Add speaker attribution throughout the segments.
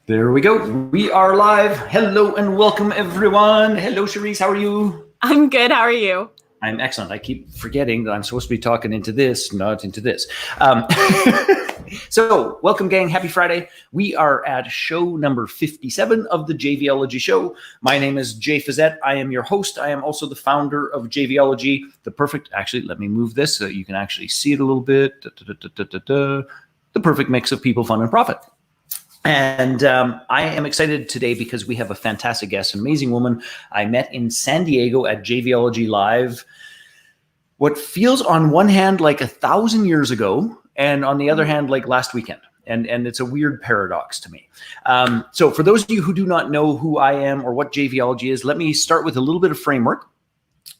Speaker 1: There we go. We are live. Hello and welcome, everyone. Hello, Shereese. How are you?
Speaker 2: I'm good. How are you?
Speaker 1: I'm excellent. I keep forgetting that I'm supposed to be talking into this, not into this. So welcome, gang. Happy Friday. We are at show number 57 of the JVology show. My name is Jay Fazette. I am your host. I am also the founder of JVology. Actually, let me move this so you can actually see it a little bit. The perfect mix of people, fun, and profit. And I am excited today because we have a fantastic guest, an amazing woman I met in San Diego at JVology Live. What feels on one hand like 1,000 years ago, and on the other hand, like last weekend. And it's a weird paradox to me. So for those of you who do not know who I am or what JVology is, let me start with a little bit of framework,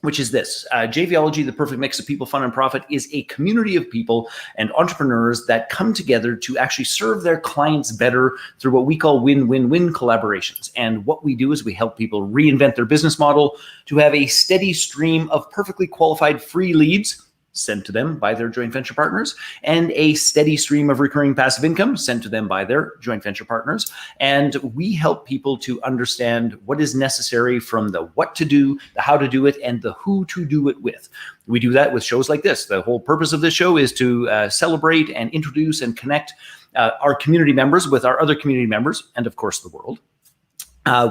Speaker 1: which is this. JVology, the perfect mix of people, fun, and profit, is a community of people and entrepreneurs that come together to actually serve their clients better through what we call win-win-win collaborations. And what we do is we help people reinvent their business model to have a steady stream of perfectly qualified free leads sent to them by their joint venture partners, and a steady stream of recurring passive income sent to them by their joint venture partners. And we help people to understand what is necessary from the what to do, the how to do it, and the who to do it with. We do that with shows like this. The whole purpose of this show is to celebrate and introduce and connect our community members with our other community members, and of course the world.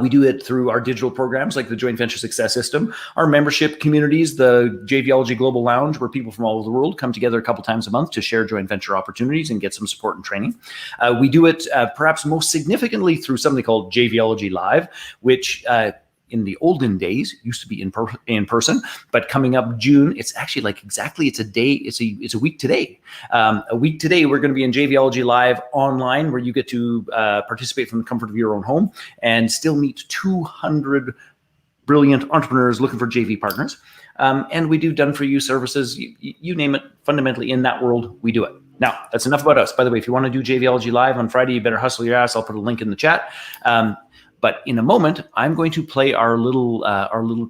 Speaker 1: We do it through our digital programs like the Joint Venture Success System, our membership communities, the JVology Global Lounge, where people from all over the world come together a couple times a month to share joint venture opportunities and get some support and training. We do it perhaps most significantly through something called JVology Live, which in the olden days used to be in person, but coming up June, it's actually like exactly, it's a week today. A week today, we're going to be in JVology Live online, where you get to participate from the comfort of your own home and still meet 200 brilliant entrepreneurs looking for JV partners. And we do done-for-you services, you name it, fundamentally in that world, we do it. Now, that's enough about us. By the way, if you want to do JVology Live on Friday, you better hustle your ass. I'll put a link in the chat. But in a moment, I'm going to play our little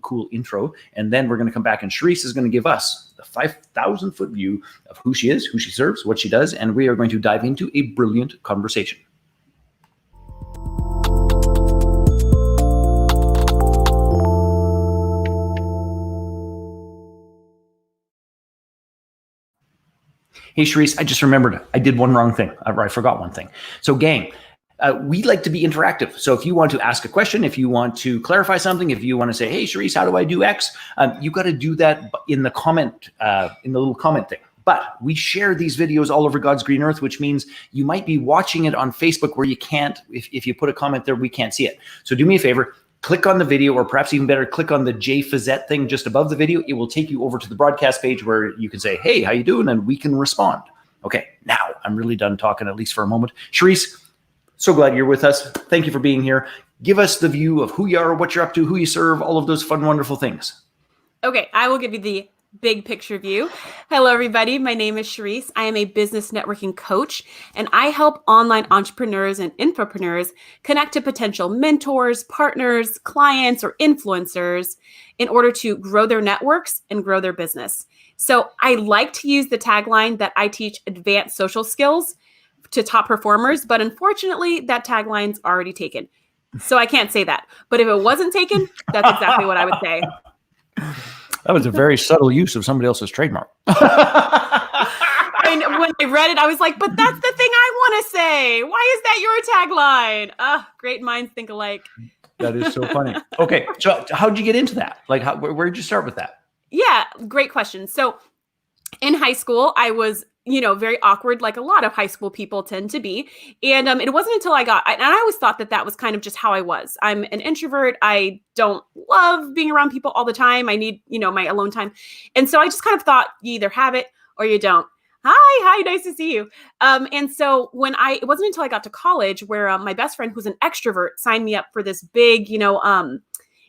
Speaker 1: cool intro, and then we're going to come back, and Shereese is going to give us the 5,000-foot view of who she is, who she serves, what she does, and we are going to dive into a brilliant conversation. Hey, Shereese, I just remembered I did one wrong thing. I forgot one thing. So, gang. We like to be interactive. So if you want to ask a question, if you want to clarify something, if you want to say, hey, Shereese, how do I do X? You got to do that in the comment, in the little comment thing. But we share these videos all over God's green earth, which means you might be watching it on Facebook where you can't, if you put a comment there, we can't see it. So do me a favor, click on the video, or perhaps even better, click on the J Fazette thing just above the video. It will take you over to the broadcast page where you can say, hey, how you doing? And we can respond. Okay, now I'm really done talking, at least for a moment. Shereese, so glad you're with us. Thank you for being here. Give us the view of who you are, what you're up to, who you serve, all of those fun, wonderful things.
Speaker 2: Okay, I will give you the big picture view. Hello, everybody. My name is Shereese. I am a business networking coach, and I help online entrepreneurs and infopreneurs connect to potential mentors, partners, clients, or influencers in order to grow their networks and grow their business. So I like to use the tagline that I teach advanced social skills to top performers, but unfortunately that tagline's already taken. So I can't say that. But if it wasn't taken, that's exactly what I would say.
Speaker 1: That was a very subtle use of somebody else's trademark.
Speaker 2: And when I read it, I was like, but that's the thing I want to say. Why is that your tagline? Great minds think alike.
Speaker 1: That is so funny. Okay, so how'd you get into that? Like, where'd you start with that?
Speaker 2: Yeah, great question. So in high school, I was very awkward, like a lot of high school people tend to be. And it wasn't until and I always thought that was kind of just how I was. I'm an introvert. I don't love being around people all the time. I need, my alone time. And so I just kind of thought you either have it or you don't. Hi, nice to see you. And so it wasn't until I got to college where my best friend, who's an extrovert, signed me up for this big,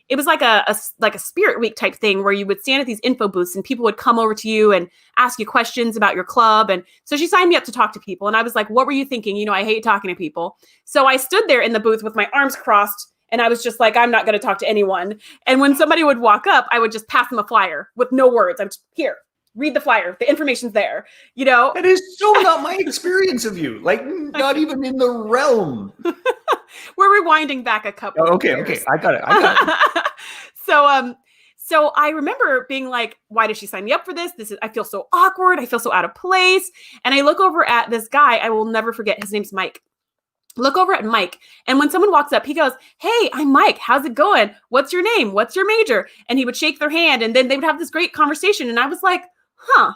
Speaker 2: it was like a spirit week type thing where you would stand at these info booths and people would come over to you and ask you questions about your club. And so she signed me up to talk to people. And I was like, what were you thinking? I hate talking to people. So I stood there in the booth with my arms crossed and I was just like, I'm not going to talk to anyone. And when somebody would walk up, I would just pass them a flyer with no words. I'm just here. Read the flyer. The information's there, That
Speaker 1: is so not my experience of you. Like, not even in the realm.
Speaker 2: we're rewinding back a couple.
Speaker 1: Oh, okay. I got it.
Speaker 2: So I remember being like, why did she sign me up for this? I feel so awkward. I feel so out of place. And I look over at this guy. I will never forget. His name's Mike. Look over at Mike. And when someone walks up, he goes, hey, I'm Mike. How's it going? What's your name? What's your major? And he would shake their hand and then they would have this great conversation. And I was like, I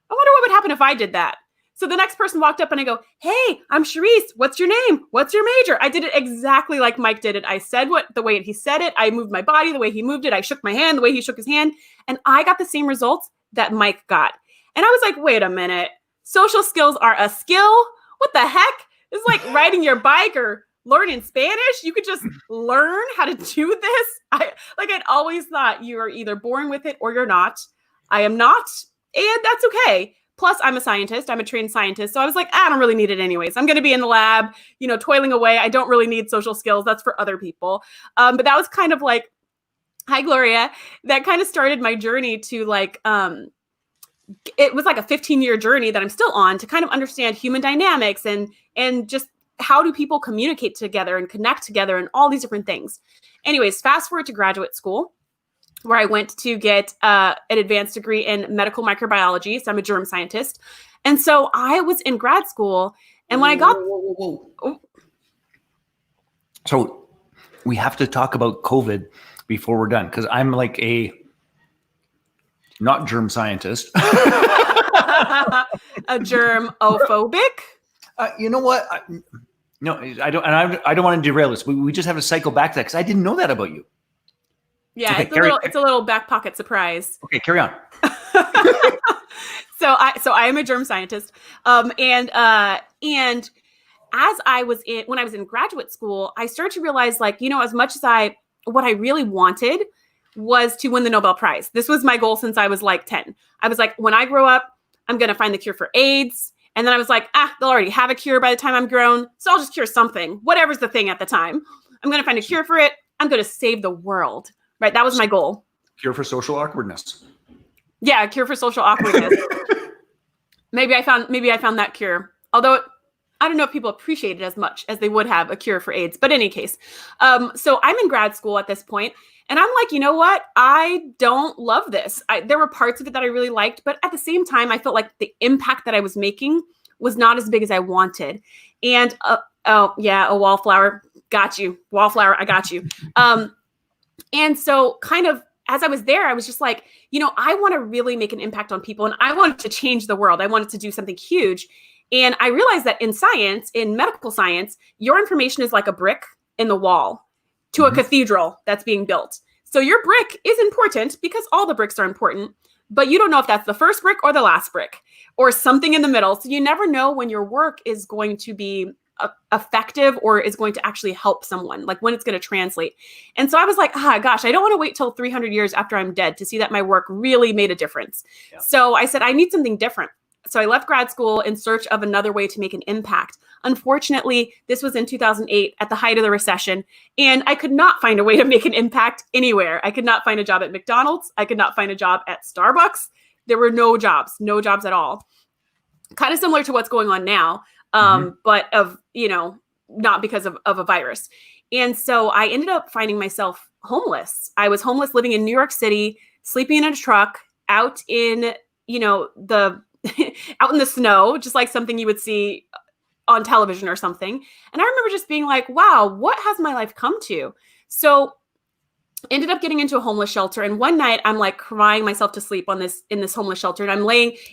Speaker 2: wonder what would happen if I did that. So the next person walked up and I go, hey, I'm Shereese. What's your name? What's your major? I did it exactly like Mike did it. I said the way he said it. I moved my body the way he moved it. I shook my hand the way he shook his hand. And I got the same results that Mike got. And I was like, wait a minute. Social skills are a skill? What the heck? It's like riding your bike or learning Spanish. You could just learn how to do this. I'd always thought you are either born with it or you're not. I am not. And that's okay. Plus, I'm a scientist. I'm a trained scientist. So I was like, I don't really need it anyways. I'm going to be in the lab, toiling away. I don't really need social skills. That's for other people. But that was kind of like, hi, Gloria. That kind of started my journey to it was like a 15-year journey that I'm still on to kind of understand human dynamics and just how do people communicate together and connect together and all these different things. Anyways, fast forward to graduate school, where I went to get an advanced degree in medical microbiology. So I'm a germ scientist. And so I was in grad school. And when I got...
Speaker 1: Whoa. So we have to talk about COVID before we're done, because I'm like a not germ scientist.
Speaker 2: A germophobic?
Speaker 1: You know what? No, I don't. And I don't want to derail this. We just have to cycle back to that because I didn't know that about you.
Speaker 2: Yeah,
Speaker 1: okay,
Speaker 2: it's a little back pocket surprise.
Speaker 1: Okay, carry on.
Speaker 2: So I am a germ scientist. And as when I was in graduate school, I started to realize as much as what I really wanted was to win the Nobel Prize. This was my goal since I was 10. I was like, when I grow up, I'm going to find the cure for AIDS. And then I was like, they'll already have a cure by the time I'm grown. So I'll just cure something, whatever's the thing at the time. I'm going to find a cure for it. I'm going to save the world. Right. That was my goal.
Speaker 1: Cure for social awkwardness.
Speaker 2: Yeah. Cure for social awkwardness. Maybe I found that cure. Although I don't know if people appreciate it as much as they would have a cure for AIDS. But in any case, so I'm in grad school at this point, and I'm like, you know what? I don't love this. There were parts of it that I really liked, but at the same time, I felt like the impact that I was making was not as big as I wanted. And a wallflower, got you. Wallflower, I got you. And so kind of as I was there, I was just like, I want to really make an impact on people and I wanted to change the world. I wanted to do something huge. And I realized that in science, in medical science, your information is like a brick in the wall to a cathedral that's being built. So your brick is important because all the bricks are important, but you don't know if that's the first brick or the last brick or something in the middle. So you never know when your work is going to be effective or is going to actually help someone, like when it's going to translate. And so I was like, gosh, I don't want to wait till 300 years after I'm dead to see that my work really made a difference. Yeah. So I said, I need something different. So I left grad school in search of another way to make an impact. Unfortunately, this was in 2008 at the height of the recession, and I could not find a way to make an impact anywhere. I could not find a job at McDonald's. I could not find a job at Starbucks. There were no jobs at all. Kind of similar to what's going on now. But not because of a virus. And so I ended up finding myself homeless. I was homeless living in New York City, sleeping in a truck out in, out in the snow, just like something you would see on television or something. And I remember just being like, wow, what has my life come to? So ended up getting into a homeless shelter. And one night I'm like crying myself to sleep in this homeless shelter. And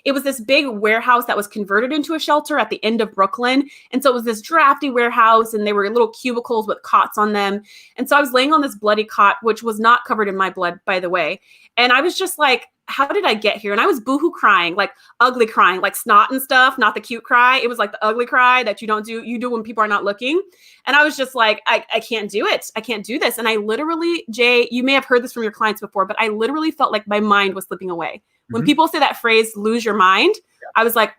Speaker 2: it was this big warehouse that was converted into a shelter at the end of Brooklyn. And so it was this drafty warehouse and there were little cubicles with cots on them. And so I was laying on this bloody cot, which was not covered in my blood, by the way. And I was just like, how did I get here? And I was boohoo crying, like ugly crying, like snot and stuff, not the cute cry. It was like the ugly cry that you do when people are not looking. And I was just like, I can't do it. I can't do this. And I literally, Jay, you may have heard this from your clients before, but I literally felt like my mind was slipping away. When people say that phrase, lose your mind, I was like,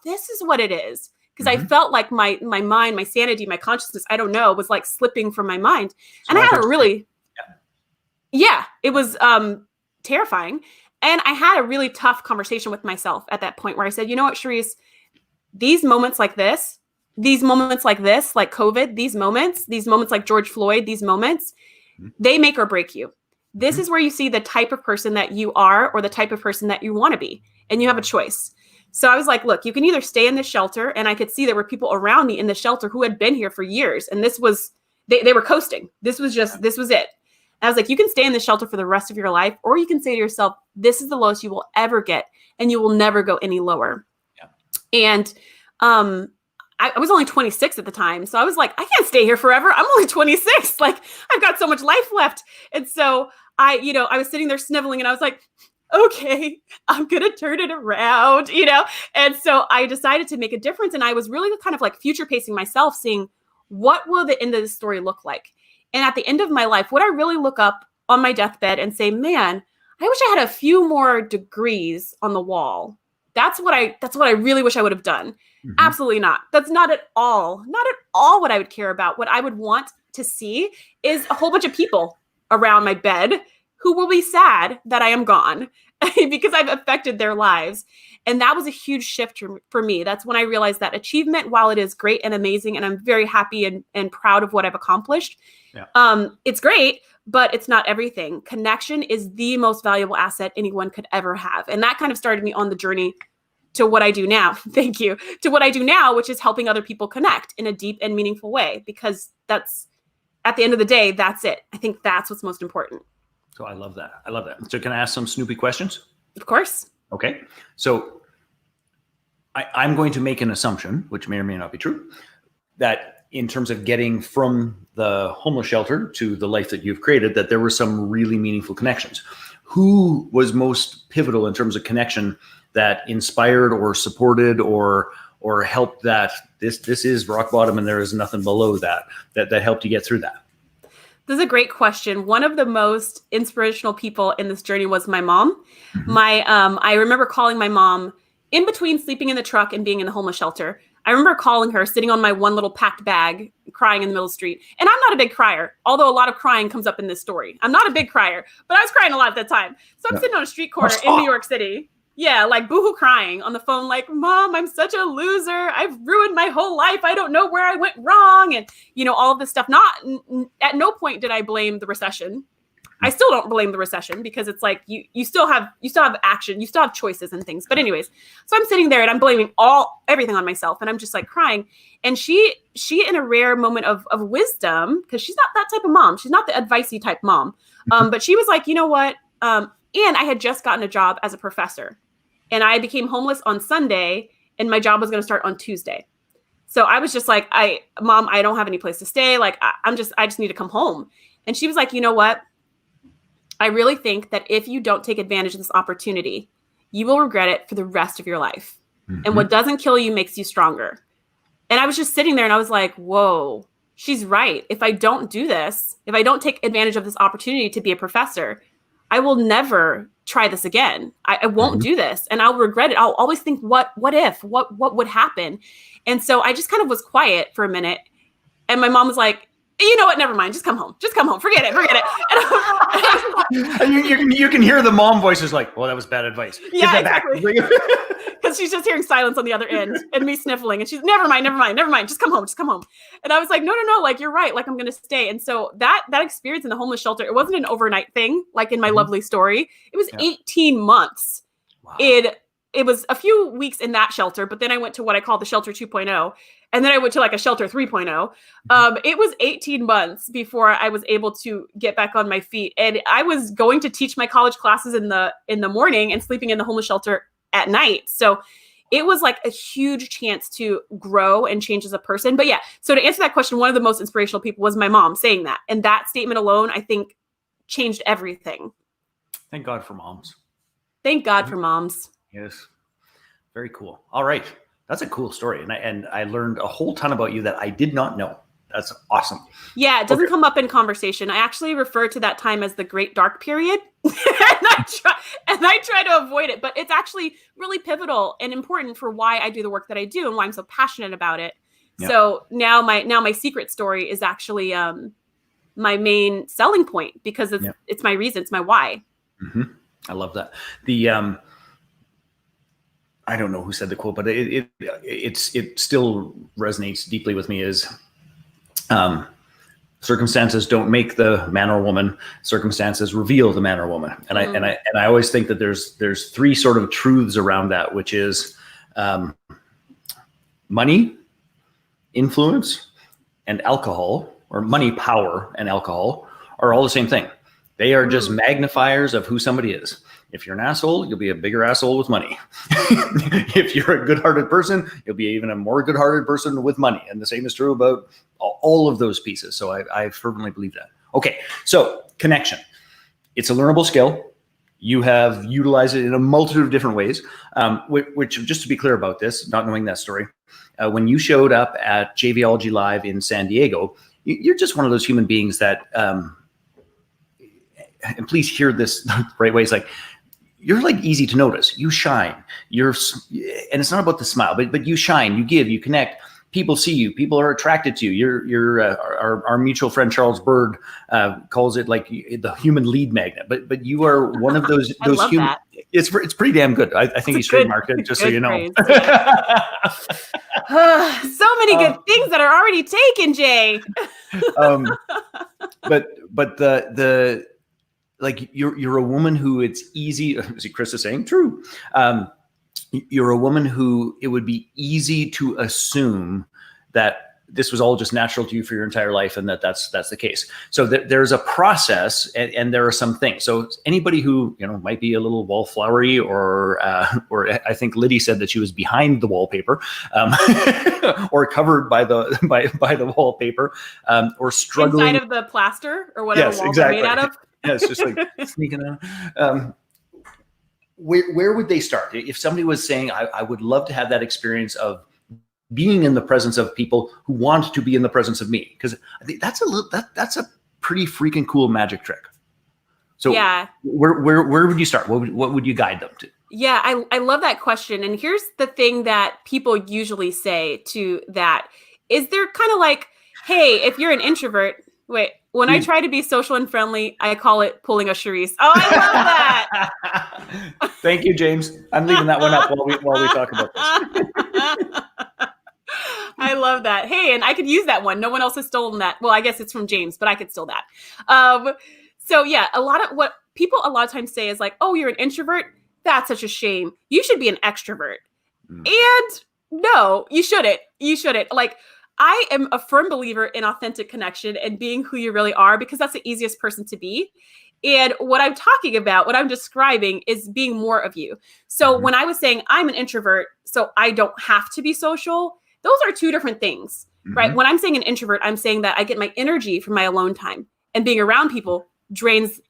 Speaker 2: this is what it is. Because I felt like my mind, my sanity, my consciousness, I don't know, was like slipping from my mind. And I had a really, it was terrifying. And I had a really tough conversation with myself at that point where I said, you know what, Shereese, these moments like this, these moments like this, like COVID, these moments like George Floyd, these moments, they make or break you. This is where you see the type of person that you are or the type of person that you want to be. And you have a choice. So I was like, look, you can either stay in this shelter. And I could see there were people around me in the shelter who had been here for years. And this was, they were coasting. This was it. And I was like, you can stay in the shelter for the rest of your life, or you can say to yourself, this is the lowest you will ever get. And you will never go any lower. Yeah. And I was only 26 at the time. So I was like, I can't stay here forever. I'm only 26. Like, I've got so much life left. And so I was sitting there sniveling and I was like, okay, I'm going to turn it around, And so I decided to make a difference. And I was really kind of like future pacing myself, seeing what will the end of the story look like? And at the end of my life, would I really look up on my deathbed and say, man, I wish I had a few more degrees on the wall. That's what I really wish I would have done. Mm-hmm. Absolutely not. That's not at all what I would care about. What I would want to see is a whole bunch of people around my bed who will be sad that I am gone because I've affected their lives. And that was a huge shift for me. That's when I realized that achievement, while it is great and amazing, and I'm very happy and proud of what I've accomplished, it's great, but it's not everything. Connection is the most valuable asset anyone could ever have. And that kind of started me on the journey to what I do now. Thank you. To what I do now, which is helping other people connect in a deep and meaningful way, because that's, at the end of the day, that's it. I think that's what's most important.
Speaker 1: So I love that. So can I ask some Snoopy questions?
Speaker 2: Of course.
Speaker 1: Okay. So I'm going to make an assumption, which may or may not be true, that in terms of getting from the homeless shelter to the life that you've created, that there were some really meaningful connections. Who was most pivotal in terms of connection that inspired or supported or helped that this is rock bottom and there is nothing below that helped you get through that?
Speaker 2: This is a great question. One of the most inspirational people in this journey was my mom. Mm-hmm. I remember calling my mom in between sleeping in the truck and being in the homeless shelter. I remember calling her, sitting on my one little packed bag, crying in the middle of the street. And I'm not a big crier, although a lot of crying comes up in this story. I'm not a big crier, but I was crying a lot at that time. So I'm sitting on a street corner in New York City. Yeah, like boohoo crying on the phone, like, Mom, I'm such a loser. I've ruined my whole life. I don't know where I went wrong. And, all of this stuff. At no point did I blame the recession. I still don't blame the recession, because it's like you still have action. You still have choices and things. But anyways, so I'm sitting there and I'm blaming everything on myself. And I'm just like crying. And she in a rare moment of wisdom, because she's not that type of mom. She's not the advicey type mom. But she was like, you know what? And I had just gotten a job as a professor. And I became homeless on Sunday, and my job was going to start on Tuesday. So I was just like, Mom, I don't have any place to stay. Like, I just need to come home. And she was like, you know what? I really think that if you don't take advantage of this opportunity, you will regret it for the rest of your life. Mm-hmm. And what doesn't kill you makes you stronger. And I was just sitting there and I was like, whoa, she's right. If I don't do this, if I don't take advantage of this opportunity to be a professor, I will never try this again. I won't do this, and I'll regret it. I'll always think, what if, what would happen? And so I just kind of was quiet for a minute. And my mom was like, you know what? Never mind. Just come home. Forget it.
Speaker 1: And you can hear the mom voices like, well, that was bad advice.
Speaker 2: Yeah, exactly. Because she's just hearing silence on the other end and me sniffling. And she's, never mind. Just come home. And I was like, no. Like, you're right. Like, I'm going to stay. And so that experience in the homeless shelter, it wasn't an overnight thing, like in my lovely story. It was 18 months. Wow. It was a few weeks in that shelter, but then I went to what I call the shelter 2.0. And then I went to like a shelter 3.0. It was 18 months before I was able to get back on my feet. And I was going to teach my college classes in the morning and sleeping in the homeless shelter at night. So it was like a huge chance to grow and change as a person. But yeah, so to answer that question, one of the most inspirational people was my mom saying that. And that statement alone, I think, changed everything.
Speaker 1: Thank God for moms.
Speaker 2: Thank God for moms.
Speaker 1: Yes. Very cool. All right. That's a cool story. And I learned a whole ton about you that I did not know. That's awesome.
Speaker 2: Yeah, it doesn't come up in conversation. I actually refer to that time as the Great Dark Period. and I try to avoid it. But it's actually really pivotal and important for why I do the work that I do and why I'm so passionate about it. Yeah. So now my secret story is actually my main selling point, because it's my reason. It's my why.
Speaker 1: Mm-hmm. I love that. I don't know who said the quote, but it still resonates deeply with me is, circumstances don't make the man or woman, circumstances reveal the man or woman. And I always think that there's three sort of truths around that, which is, money, influence, and alcohol, or money, power, and alcohol are all the same thing. They are just magnifiers of who somebody is. If you're an asshole, you'll be a bigger asshole with money. If you're a good-hearted person, you'll be even a more good-hearted person with money. And the same is true about all of those pieces. So I fervently believe that. Okay, so connection. It's a learnable skill. You have utilized it in a multitude of different ways, which just to be clear about this, not knowing that story, when you showed up at JVology Live in San Diego, you're just one of those human beings that, and please hear this the right way, it's like, you're like easy to notice. You shine. And it's not about the smile, but you shine, you give, you connect. People see you. People are attracted to you. Our mutual friend Charles Bird calls it like the human lead magnet. But you are one of those human. That. It's pretty damn good. I think he's trademarked it, just so you know. Phrase, yeah.
Speaker 2: So many good things that are already taken, Jay.
Speaker 1: But the like you're a woman who it's easy. As Chris is saying, true. You're a woman who it would be easy to assume that this was all just natural to you for your entire life, and that's the case. So there's a process, and there are some things. So anybody who might be a little wallflowery, or I think Liddy said that she was behind the wallpaper, or covered by the wallpaper, or struggling
Speaker 2: inside of the plaster or whatever walls are made out of.
Speaker 1: Yeah, it's just like sneaking out. Where would they start? If somebody was saying, I would love to have that experience of being in the presence of people who want to be in the presence of me, because I think that's a pretty freaking cool magic trick. So yeah, where would you start? What would you guide them to?
Speaker 2: Yeah, I love that question. And here's the thing that people usually say to that is they're kind of like, hey, if you're an introvert, when I try to be social and friendly, I call it pulling a Shereese. Oh, I love
Speaker 1: that. Thank you, James. I'm leaving that one up while we talk about this.
Speaker 2: I love that. Hey, and I could use that one. No one else has stolen that. Well, I guess it's from James, but I could steal that. So yeah, a lot of what people a lot of times say is like, oh, you're an introvert? That's such a shame. You should be an extrovert. And no, you shouldn't. You shouldn't. Like, I am a firm believer in authentic connection and being who you really are, because that's the easiest person to be. And what I'm talking about, what I'm describing, is being more of you. So when I was saying I'm an introvert, so I don't have to be social, those are two different things, right? When I'm saying an introvert, I'm saying that I get my energy from my alone time, and being around people drains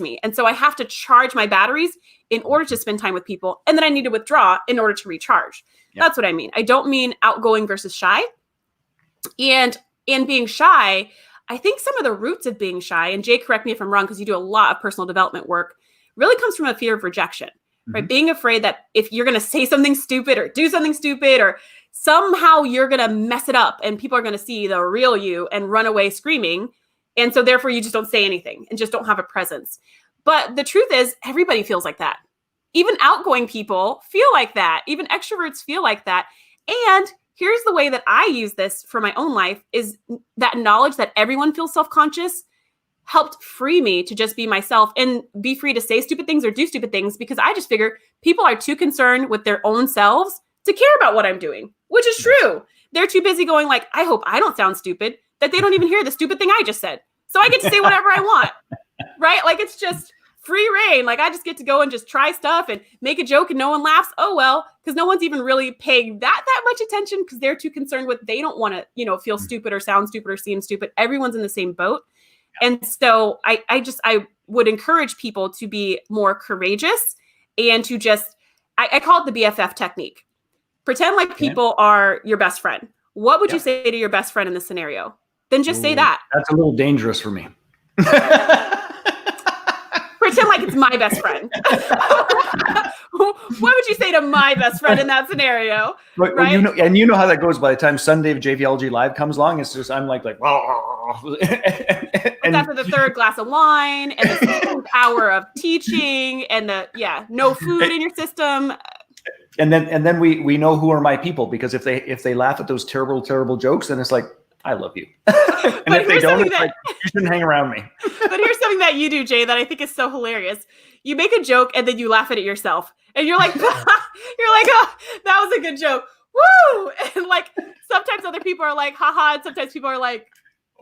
Speaker 2: me. And so I have to charge my batteries in order to spend time with people. And then I need to withdraw in order to recharge. Yep. That's what I mean. I don't mean outgoing versus shy. And in being shy, I think some of the roots of being shy, and Jay, correct me if I'm wrong, because you do a lot of personal development work, really comes from a fear of rejection, right? Being afraid that if you're going to say something stupid or do something stupid, or somehow you're going to mess it up and people are going to see the real you and run away screaming. And so therefore you just don't say anything and just don't have a presence. But the truth is, everybody feels like that. Even outgoing people feel like that. Even extroverts feel like that. And here's the way that I use this for my own life, is that knowledge that everyone feels self-conscious helped free me to just be myself and be free to say stupid things or do stupid things, because I just figure people are too concerned with their own selves to care about what I'm doing, which is true. They're too busy going like, I hope I don't sound stupid, that they don't even hear the stupid thing I just said. So I get to say whatever I want, right? Like, it's just free reign. Like, I just get to go and just try stuff and make a joke and no one laughs. Oh, well, because no one's even really paying that much attention, because they're too concerned with, they don't want to, feel stupid or sound stupid or seem stupid. Everyone's in the same boat. And so I would encourage people to be more courageous and to just, I call it the BFF technique. Pretend like people are your best friend. What would you say to your best friend in this scenario? Then just say that.
Speaker 1: That's a little dangerous for me.
Speaker 2: Pretend like it's my best friend. What would you say to my best friend in that scenario?
Speaker 1: Right? Well, you know how that goes. By the time Sunday of JVology Live comes along, it's just, I'm like,
Speaker 2: and after the third glass of wine and the 6th hour of teaching and no food in your system.
Speaker 1: And then we know who are my people, because if they laugh at those terrible jokes, then it's like, I love you. And
Speaker 2: But
Speaker 1: if they
Speaker 2: here's
Speaker 1: don't,
Speaker 2: something
Speaker 1: it's like, you shouldn't hang around me.
Speaker 2: But here's something that you do, Jay, that I think is so hilarious. You make a joke and then you laugh at it yourself. And you're like, oh, that was a good joke. Woo! And like sometimes other people are like, haha. And sometimes people are like,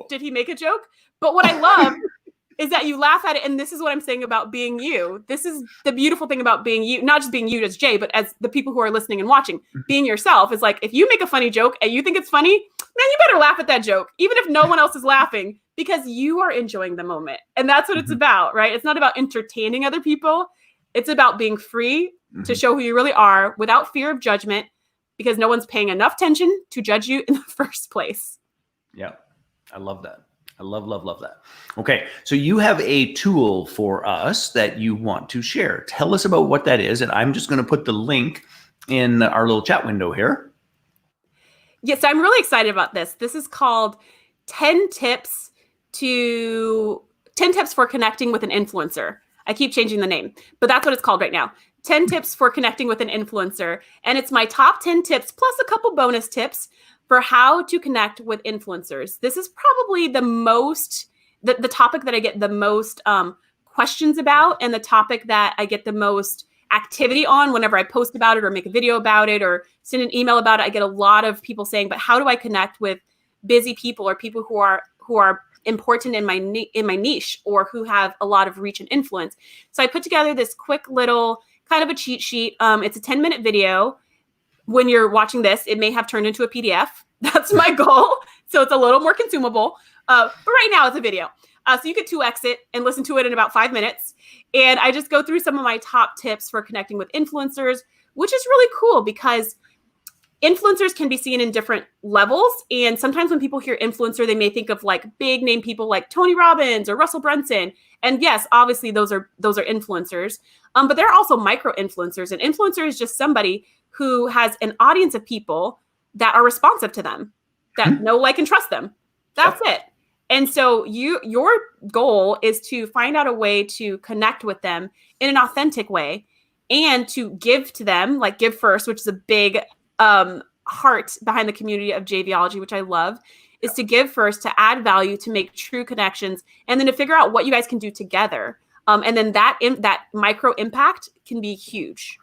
Speaker 2: did he make a joke? But what I love is that you laugh at it. And this is what I'm saying about being you. This is the beautiful thing about being you, not just being you as Jay, but as the people who are listening and watching. Being yourself is like, if you make a funny joke and you think it's funny, man, you better laugh at that joke, even if no one else is laughing, because you are enjoying the moment. And that's what it's about, right? It's not about entertaining other people. It's about being free to show who you really are without fear of judgment, because no one's paying enough attention to judge you in the first place.
Speaker 1: Yeah, I love that. I love that. Okay, so you have a tool for us that you want to share. Tell us about what that is, and I'm just going to put the link in our little chat window here.
Speaker 2: Yes, I'm really excited about this. This is called 10 tips for connecting with an influencer. I keep changing the name, but that's what it's called right now. 10 tips for connecting with an influencer. And it's my top 10 tips plus a couple bonus tips for how to connect with influencers. This is probably the topic that I get the most questions about, and the topic that I get the most activity on whenever I post about it or make a video about it or send an email about it. I get a lot of people saying, but how do I connect with busy people or people who are important in my niche, or who have a lot of reach and influence? So I put together this quick little kind of a cheat sheet. It's a 10-minute video. When you're watching this, it may have turned into a PDF. That's my goal. So it's a little more consumable. But right now it's a video. So you could 2x it and listen to it in about 5 minutes. And I just go through some of my top tips for connecting with influencers, which is really cool because influencers can be seen in different levels. And sometimes when people hear influencer, they may think of like big name people like Tony Robbins or Russell Brunson. And yes, obviously those are influencers. But there are also micro influencers. And influencer is just somebody who has an audience of people that are responsive to them, that know, like, and trust them. That's it. And so your goal is to find out a way to connect with them in an authentic way, and to give to them, like give first, which is a big heart behind the community of JVology, which I love, is to give first, to add value, to make true connections, and then to figure out what you guys can do together. And then that micro impact can be huge.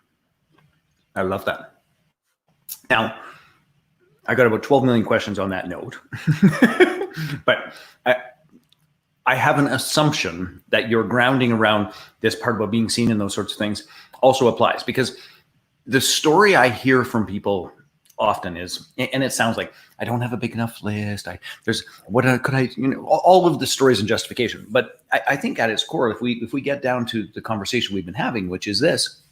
Speaker 1: I love that. Now, I got about 12 million questions on that note, but I have an assumption that your grounding around this part about being seen and those sorts of things also applies, because the story I hear from people often is, and it sounds like, I don't have a big enough list. All of the stories and justification. But I think at its core, if we get down to the conversation we've been having, which is this,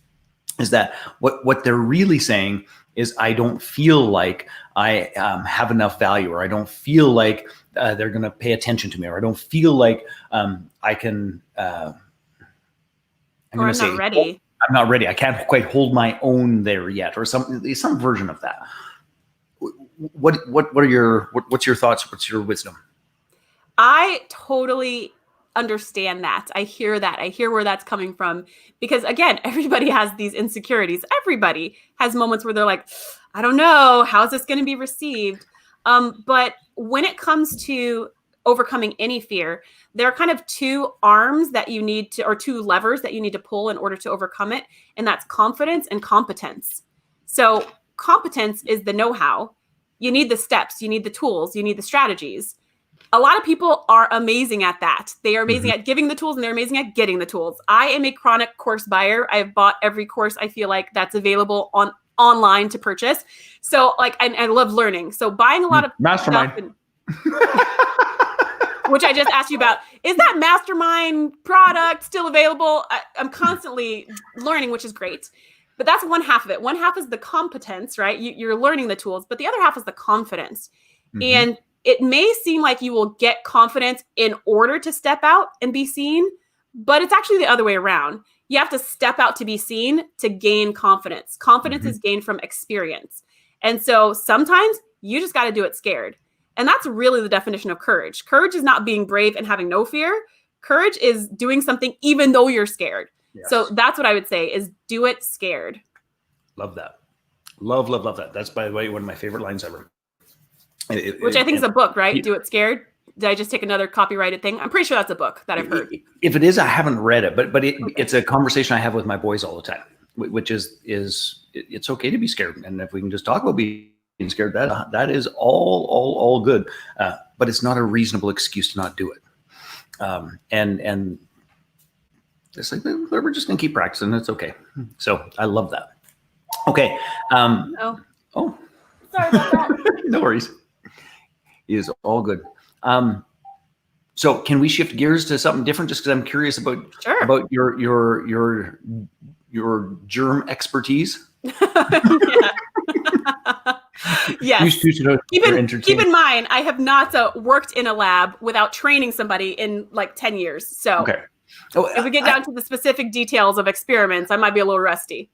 Speaker 1: is that what they're really saying is, I don't feel like I have enough value, or I don't feel like they're going to pay attention to me, or I don't feel like I can. I'm
Speaker 2: not ready.
Speaker 1: I'm not ready. I can't quite hold my own there yet, or some version of that. What's your thoughts? What's your wisdom?
Speaker 2: I totally understand that. I hear that. I hear where that's coming from, because again, everybody has these insecurities. Everybody has moments where they're like, I don't know, how's this going to be received? But when it comes to overcoming any fear, there are kind of two arms that you need to, or two levers that you need to pull in order to overcome it. And that's confidence and competence. So competence is the know-how. You need the steps, you need the tools, you need the strategies. A lot of people are amazing at that. They are amazing at giving the tools, and they're amazing at getting the tools. I am a chronic course buyer. I've bought every course I feel like that's available online to purchase. So like, I love learning. So buying a lot of
Speaker 1: Mastermind.
Speaker 2: Which I just asked you about. Is that Mastermind product still available? I'm constantly learning, which is great. But that's one half of it. One half is the competence, right? You're learning the tools, but the other half is the confidence. And it may seem like you will get confidence in order to step out and be seen, but it's actually the other way around. You have to step out to be seen to gain confidence. Confidence is gained from experience. And so sometimes you just got to do it scared. And that's really the definition of courage. Courage is not being brave and having no fear. Courage is doing something even though you're scared. Yes. So that's what I would say, is do it scared.
Speaker 1: Love that. Love that. That's, by the way, one of my favorite lines ever.
Speaker 2: Which I think is a book, right? Do It Scared. Did I just take another copyrighted thing? I'm pretty sure that's a book that I've heard.
Speaker 1: If it is, I haven't read it, but it's a conversation I have with my boys all the time, which is it's okay to be scared. And if we can just talk about being scared, that is all good. But it's not a reasonable excuse to not do it. And it's like, we're just going to keep practicing. It's okay. So I love that. Okay.
Speaker 2: Oh, sorry about that.
Speaker 1: No worries. It is all good. So can we shift gears to something different? Just because I'm curious about your germ expertise.
Speaker 2: Yes. Keep in mind, I have not worked in a lab without training somebody in like 10 years. So
Speaker 1: okay.
Speaker 2: If we get down to the specific details of experiments, I might be a little rusty.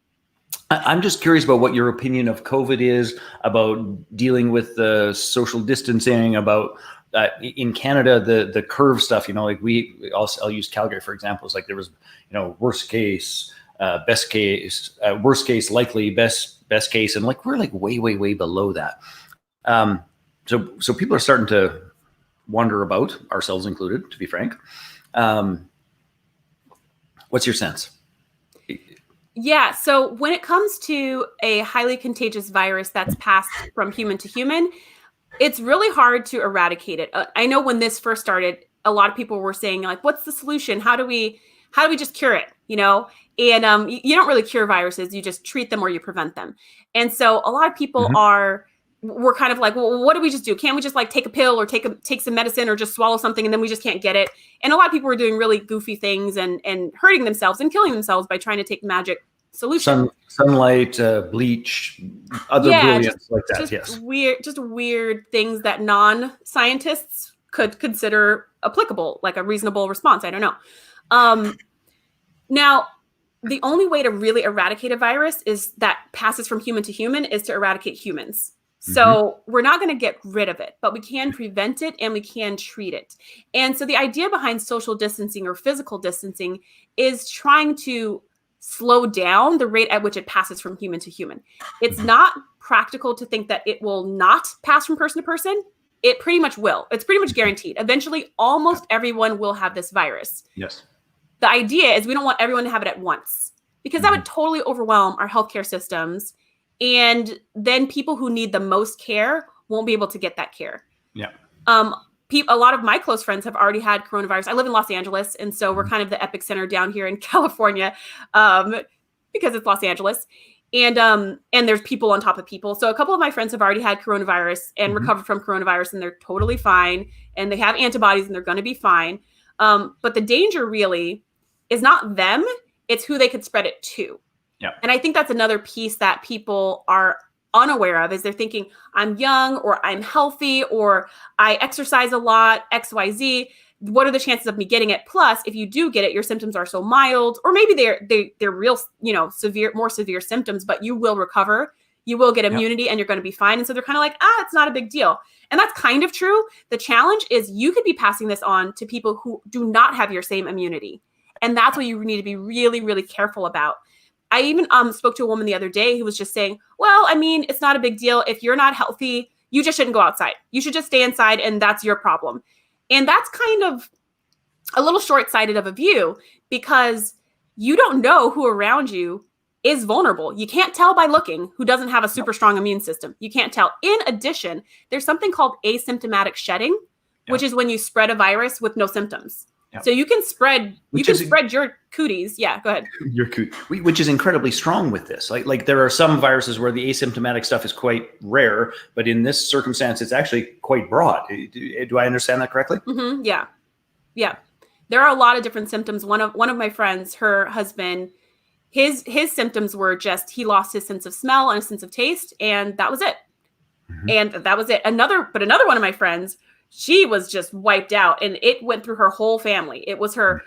Speaker 1: I'm just curious about what your opinion of COVID is, about dealing with the social distancing, about in Canada, the curve stuff, like I'll use Calgary, for example. It's like there was, worst case, best case, worst case, likely, best case. And like, we're like way below that. So people are starting to wonder about, ourselves included, to be frank. What's your sense?
Speaker 2: Yeah. So when it comes to a highly contagious virus that's passed from human to human, it's really hard to eradicate it. I know when this first started, a lot of people were saying like, what's the solution? How do we just cure it? And you don't really cure viruses. You just treat them or you prevent them. And so a lot of people we're kind of like, well, what do we just do? Can't we just like take a pill or take some medicine or just swallow something and then we just can't get it? And a lot of people were doing really goofy things and hurting themselves and killing themselves by trying to take the magic solution.
Speaker 1: Sunlight, bleach, other brilliance like that. Yes.
Speaker 2: Weird things that non-scientists could consider applicable, like a reasonable response. I don't know. Now, the only way to really eradicate a virus is that passes from human to human is to eradicate humans. So we're not going to get rid of it, but we can prevent it and we can treat it. And so the idea behind social distancing or physical distancing is trying to slow down the rate at which it passes from human to human. It's not practical to think that it will not pass from person to person. It pretty much will. It's pretty much guaranteed. Eventually, almost everyone will have this virus.
Speaker 1: Yes.
Speaker 2: The idea is we don't want everyone to have it at once because that would totally overwhelm our healthcare systems. And then people who need the most care won't be able to get that care.
Speaker 1: Yeah.
Speaker 2: A lot of my close friends have already had coronavirus. I live in Los Angeles, and so we're kind of the epicenter down here in California because it's Los Angeles. And there's people on top of people. So a couple of my friends have already had coronavirus and recovered from coronavirus, and they're totally fine. And they have antibodies, and they're going to be fine. But the danger really is not them. It's who they could spread it to.
Speaker 1: Yeah.
Speaker 2: And I think that's another piece that people are unaware of is they're thinking I'm young or I'm healthy or I exercise a lot, XYZ. What are the chances of me getting it? Plus, if you do get it, your symptoms are so mild, or maybe they're real, more severe symptoms, but you will recover. You will get immunity and you're going to be fine. And so they're kind of like, it's not a big deal. And that's kind of true. The challenge is you could be passing this on to people who do not have your same immunity. And that's what you need to be really, really careful about. I even spoke to a woman the other day who was just saying, well, I mean, it's not a big deal. If you're not healthy, you just shouldn't go outside. You should just stay inside and that's your problem. And that's kind of a little short-sighted of a view because you don't know who around you is vulnerable. You can't tell by looking who doesn't have a super strong immune system. You can't tell. In addition, there's something called asymptomatic shedding, which is when you spread a virus with no symptoms. Yeah. So you can spread your cooties. Yeah, go ahead.
Speaker 1: Your cooties, which is incredibly strong with this. Like there are some viruses where the asymptomatic stuff is quite rare, but in this circumstance, it's actually quite broad. Do I understand that correctly?
Speaker 2: Mm-hmm. Yeah. Yeah. There are a lot of different symptoms. One of my friends, her husband, his symptoms were just he lost his sense of smell and a sense of taste, and that was it. Mm-hmm. And that was it. Another one of my friends, she was just wiped out, and it went through her whole family. It was her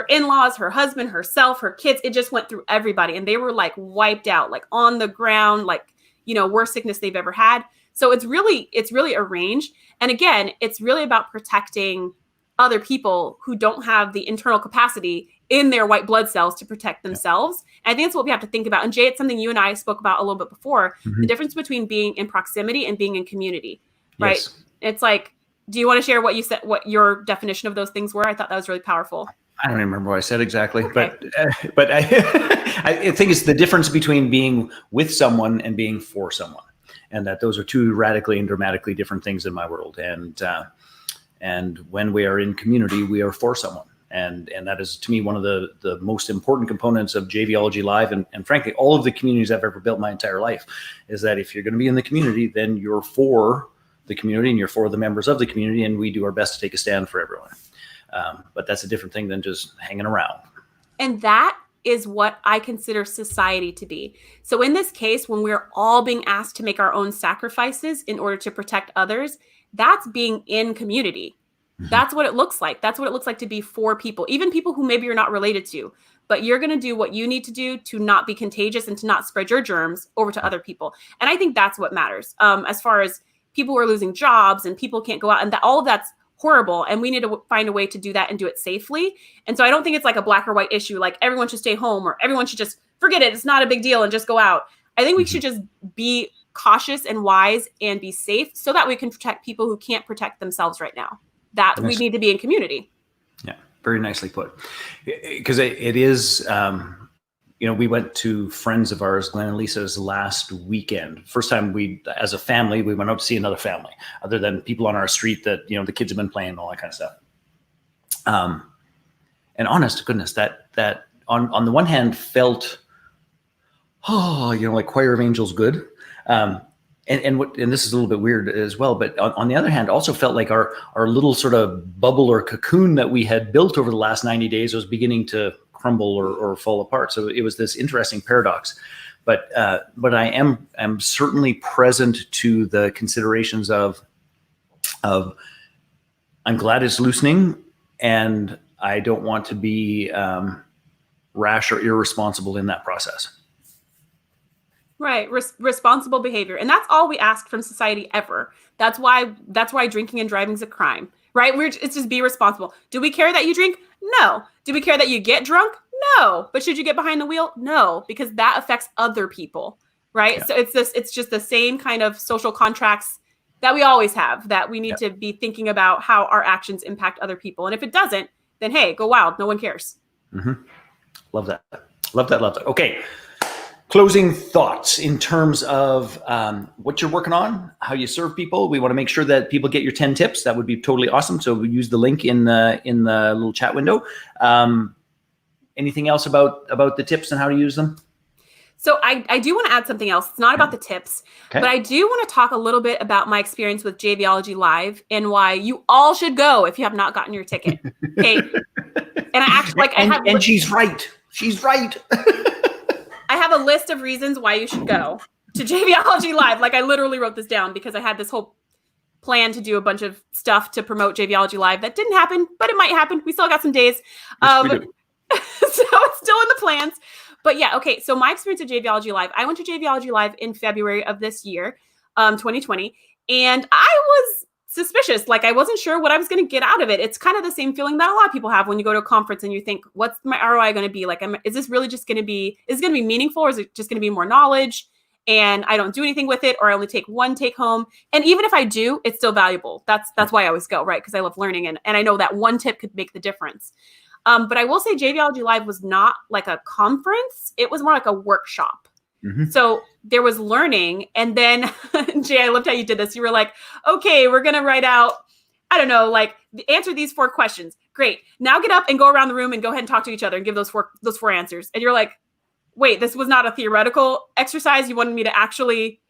Speaker 2: in-laws, her husband, herself, her kids. It just went through everybody, and they were like wiped out, like on the ground, like, worst sickness they've ever had. So it's really a range. And again, it's really about protecting other people who don't have the internal capacity in their white blood cells to protect themselves. And I think that's what we have to think about. And Jay, it's something you and I spoke about a little bit before, the difference between being in proximity and being in community, right?
Speaker 1: Yes.
Speaker 2: It's like, do you want to share what you said, what your definition of those things were? I thought that was really powerful.
Speaker 1: I don't remember what I said exactly,
Speaker 2: Okay.
Speaker 1: but I think it's the difference between being with someone and being for someone, and that those are two radically and dramatically different things in my world. And when we are in community, we are for someone. And that is, to me, one of the most important components of JVology Live, and frankly, all of the communities I've ever built my entire life, is that if you're going to be in the community, then you're for the community and you're for the members of the community, and we do our best to take a stand for everyone. But that's a different thing than just hanging around.
Speaker 2: And that is what I consider society to be. So in this case, when we're all being asked to make our own sacrifices in order to protect others, that's being in community. That's what it looks like. That's what it looks like to be for people, even people who maybe you're not related to, but you're going to do what you need to do to not be contagious and to not spread your germs over to other people. And I think that's what matters. As far as people who are losing jobs and people can't go out, and that all of that's horrible. And we need to find a way to do that and do it safely. And so I don't think it's like a black or white issue, like everyone should stay home or everyone should just forget it. It's not a big deal and just go out. I think we should just be cautious and wise and be safe so that we can protect people who can't protect themselves right now. That we need to be in community. Yeah,
Speaker 1: very nicely put. Because it is, we went to friends of ours, Glenn and Lisa's, last weekend. First time we, as a family, we went out to see another family, other than people on our street that, the kids have been playing and all that kind of stuff. And honest to goodness, that on the one hand felt, like Choir of Angels good. And this is a little bit weird as well, but on the other hand, also felt like our little sort of bubble or cocoon that we had built over the last 90 days was beginning to crumble or fall apart. So it was this interesting paradox. But I am certainly present to the considerations of I'm glad it's loosening, and I don't want to be rash or irresponsible in that process.
Speaker 2: Right. Responsible behavior. And that's all we ask from society ever. That's why drinking and driving is a crime, right? It's just be responsible. Do we care that you drink? No. Do we care that you get drunk? No. But should you get behind the wheel? No, because that affects other people, right? Yeah. So it's just the same kind of social contracts that we always have, that we need to be thinking about how our actions impact other people. And if it doesn't, then hey, go wild. No one cares.
Speaker 1: Love that. Love that. Okay. Closing thoughts in terms of what you're working on, how you serve people. We want to make sure that people get your 10 tips. That would be totally awesome. So we use the link in the little chat window. Anything else about the tips and how to use them?
Speaker 2: So I do want to add something else. It's not about the tips, but I do want to talk a little bit about my experience with JVology Live and why you all should go if you have not gotten your ticket. Okay. And I actually
Speaker 1: and she's right. She's right.
Speaker 2: I have a list of reasons why you should go to JVology Live. Like I literally wrote this down because I had this whole plan to do a bunch of stuff to promote JVology Live. That didn't happen, but it might happen. We still got some days. So it's still in the plans. But yeah, okay. So my experience at JVology Live, I went to JVology Live in February of this year, 2020, and I was suspicious. Like I wasn't sure what I was going to get out of it. It's kind of the same feeling that a lot of people have when you go to a conference and you think, what's my ROI going to be? Like, is this really just going to be, is it going to be meaningful, or is it just going to be more knowledge and I don't do anything with it, or I only take one take home? And even if I do, it's still valuable. That's why I always go, right? Because I love learning. And I know that one tip could make the difference. But I will say JVology Live was not like a conference. It was more like a workshop. So there was learning. And then, Jay, I loved how you did this. You were like, okay, we're going to write out, I don't know, like answer these 4 questions. Great. Now get up and go around the room and go ahead and talk to each other and give those four answers. And you're like, wait, this was not a theoretical exercise. You wanted me to actually,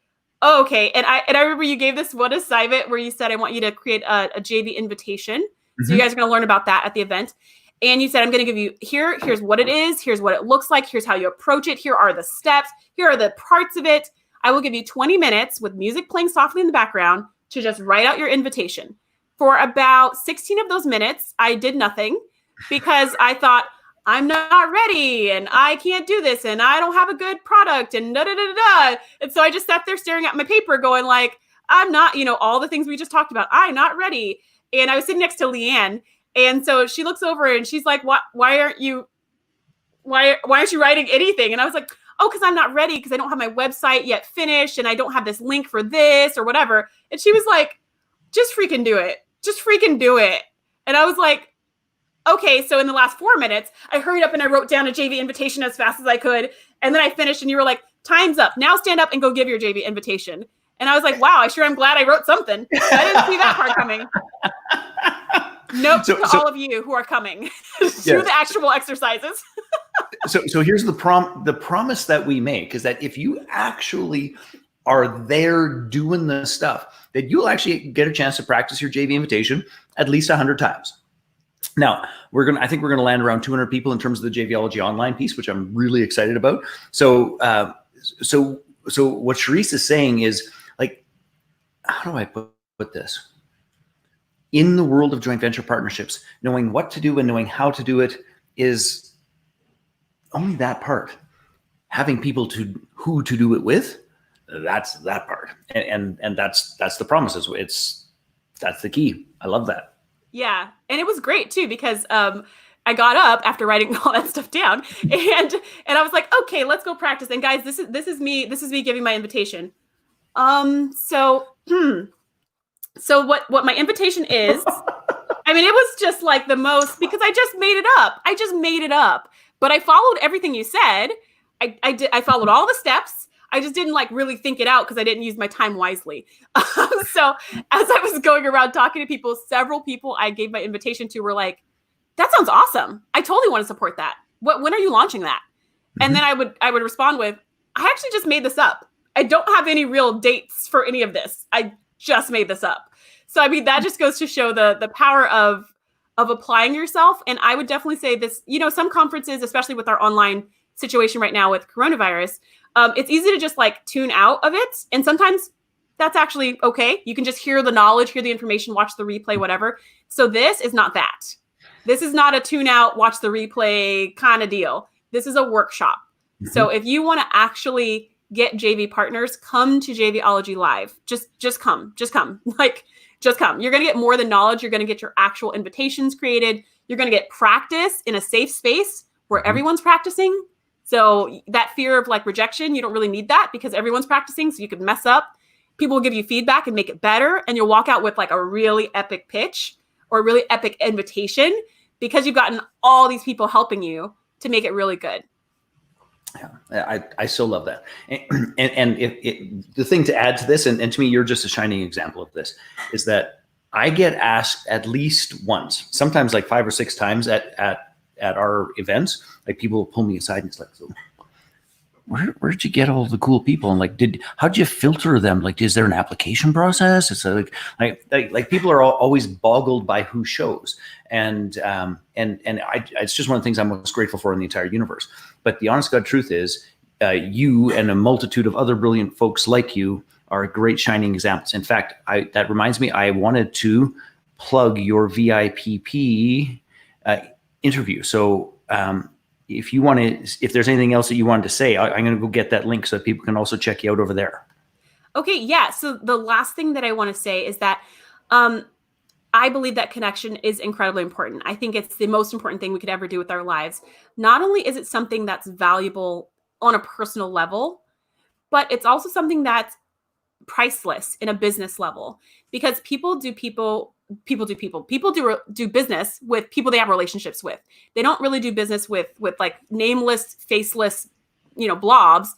Speaker 2: okay. And I remember you gave this one assignment where you said, I want you to create a JV invitation. So you guys are going to learn about that at the event. And you said, I'm going to give you here's what it is. Here's what it looks like. Here's how you approach it. Here are the steps. Here are the parts of it. I will give you 20 minutes with music playing softly in the background to just write out your invitation. For about 16 of those minutes, I did nothing because I thought, I'm not ready and I can't do this and I don't have a good product and da-da-da-da-da. And so I just sat there staring at my paper going like, I'm not, all the things we just talked about. I'm not ready. And I was sitting next to Leanne. And so she looks over and she's like, why aren't you writing anything? And I was like, oh, because I'm not ready, because I don't have my website yet finished and I don't have this link for this or whatever. And she was like, just freaking do it. Just freaking do it. And I was like, okay. So in the last 4 minutes, I hurried up and I wrote down a JV invitation as fast as I could. And then I finished and you were like, time's up. Now stand up and go give your JV invitation. And I was like, wow, I'm glad I wrote something. I didn't see that part coming. Nope, to all of you who are coming. Do the actual exercises.
Speaker 1: So here's the promise that we make is that if you actually are there doing the stuff, that you'll actually get a chance to practice your JV invitation at least 100 times. Now, I think we're gonna land around 200 people in terms of the JVology online piece, which I'm really excited about. So what Shereese is saying is, like, how do I put this? In the world of joint venture partnerships, knowing what to do and knowing how to do it is only that part. Having people who to do it with, that's that part. And that's the promise. That's the key. I love that.
Speaker 2: Yeah. And it was great too, because I got up after writing all that stuff down and I was like, okay, let's go practice. And guys, this is me giving my invitation. So what my invitation is, I mean, it was just like the most, because I just made it up. But I followed everything you said. I followed all the steps. I just didn't like really think it out because I didn't use my time wisely. So as I was going around talking to people, several people I gave my invitation to were like, that sounds awesome. I totally want to support that. When are you launching that? And then I would respond with, I actually just made this up. I don't have any real dates for any of this. I just made this up. So, I mean, that just goes to show the power of applying yourself. And I would definitely say this, some conferences, especially with our online situation right now with coronavirus, it's easy to just like tune out of it. And sometimes that's actually okay. You can just hear the knowledge, hear the information, watch the replay, whatever. So this is not that. This is not a tune out, watch the replay kind of deal. This is a workshop. Mm-hmm. So if you want to actually get JV partners, come to JVology Live. Just come. Like, just come. You're going to get more than knowledge. You're going to get your actual invitations created. You're going to get practice in a safe space where everyone's practicing. So that fear of like rejection, you don't really need that because everyone's practicing. So you could mess up. People will give you feedback and make it better. And you'll walk out with like a really epic pitch or a really epic invitation because you've gotten all these people helping you to make it really good.
Speaker 1: Yeah, I so love that. And the thing to add to this, and to me, you're just a shining example of this, is that I get asked at least once, sometimes like 5 or 6 times at our events, like people will pull me aside and it's like, so where did you get all the cool people? And like, how'd you filter them? Like, is there an application process? It's like people are always boggled by who shows. And it's just one of the things I'm most grateful for in the entire universe. But the honest God truth is, you and a multitude of other brilliant folks like you are great shining examples. In fact, that reminds me, I wanted to plug your VIPP interview. So if there's anything else that you wanted to say, I'm going to go get that link so that people can also check you out over there.
Speaker 2: Okay, yeah. So the last thing that I want to say is that I believe that connection is incredibly important. I think it's the most important thing we could ever do with our lives. Not only is it something that's valuable on a personal level, but it's also something that's priceless in a business level because people do business with people they have relationships with. They don't really do business with like nameless, faceless, blobs.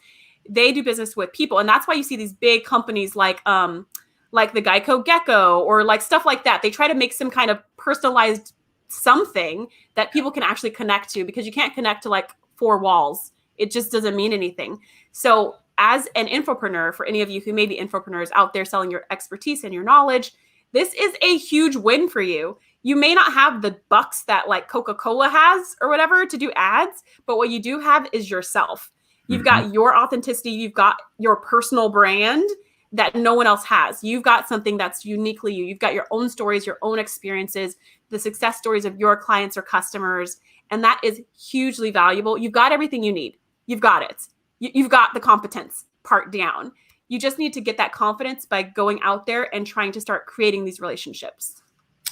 Speaker 2: They do business with people. And that's why you see these big companies like the Geico Gecko or like stuff like that. They try to make some kind of personalized something that people can actually connect to because you can't connect to like 4 walls. It just doesn't mean anything. So as an infopreneur, for any of you who may be infopreneurs out there selling your expertise and your knowledge, this is a huge win for you. You may not have the bucks that like Coca-Cola has or whatever to do ads, but what you do have is yourself. You've got your authenticity. You've got your personal brand that no one else has. You've got something that's uniquely you. You've got your own stories, your own experiences, the success stories of your clients or customers. And that is hugely valuable. You've got everything you need. You've got it. You've got the competence part down. You just need to get that confidence by going out there and trying to start creating these relationships.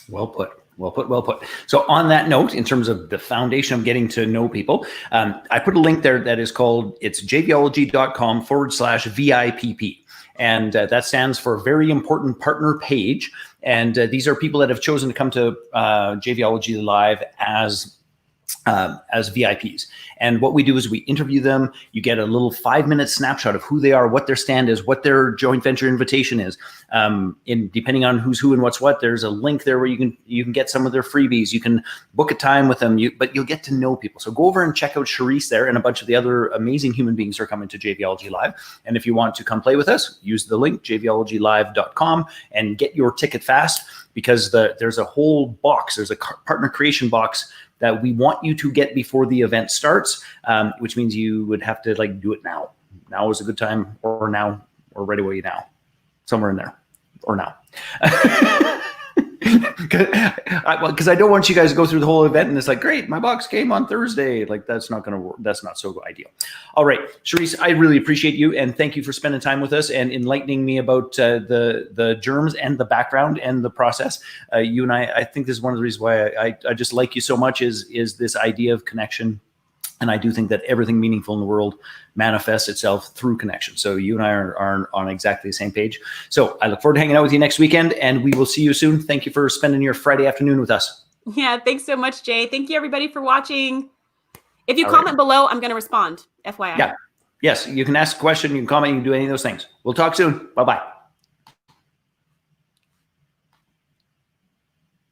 Speaker 1: Well put. Well put. Well put. So on that note, in terms of the foundation of getting to know people, I put a link there that is called, it's jvology.com/VIPP. And that stands for Very Important Partner Page. And these are people that have chosen to come to JVology Live as VIPs. And what we do is we interview them. You get a little 5-minute snapshot of who they are, what their stand is, what their joint venture invitation is. Depending on who's who and what's what, there's a link there where you can get some of their freebies. You can book a time with them, but you'll get to know people. So go over and check out Shereese there and a bunch of the other amazing human beings who are coming to JVology Live. And if you want to come play with us, use the link jvologylive.com and get your ticket fast, because there's a whole box. There's a partner creation box that we want you to get before the event starts, which means you would have to do it now. Now is a good time, or now, or right away now, somewhere in there, or now. Because I don't want you guys to go through the whole event and it's like, great, my box came on Thursday. That's not going to work. That's not so ideal. All right, Shereese, I really appreciate you, and thank you for spending time with us and enlightening me about the germs and the background and the process. You and I think this is one of the reasons why I just like you so much is this idea of connection. And I do think that everything meaningful in the world manifests itself through connection. So you and I are on exactly the same page. So I look forward to hanging out with you next weekend, and we will see you soon. Thank you for spending your Friday afternoon with us.
Speaker 2: Yeah, thanks so much, Jay. Thank you, everybody, for watching. If you comment below, I'm going to respond, FYI.
Speaker 1: Yeah. Yes, you can ask a question, you can comment, you can do any of those things. We'll talk soon. Bye-bye.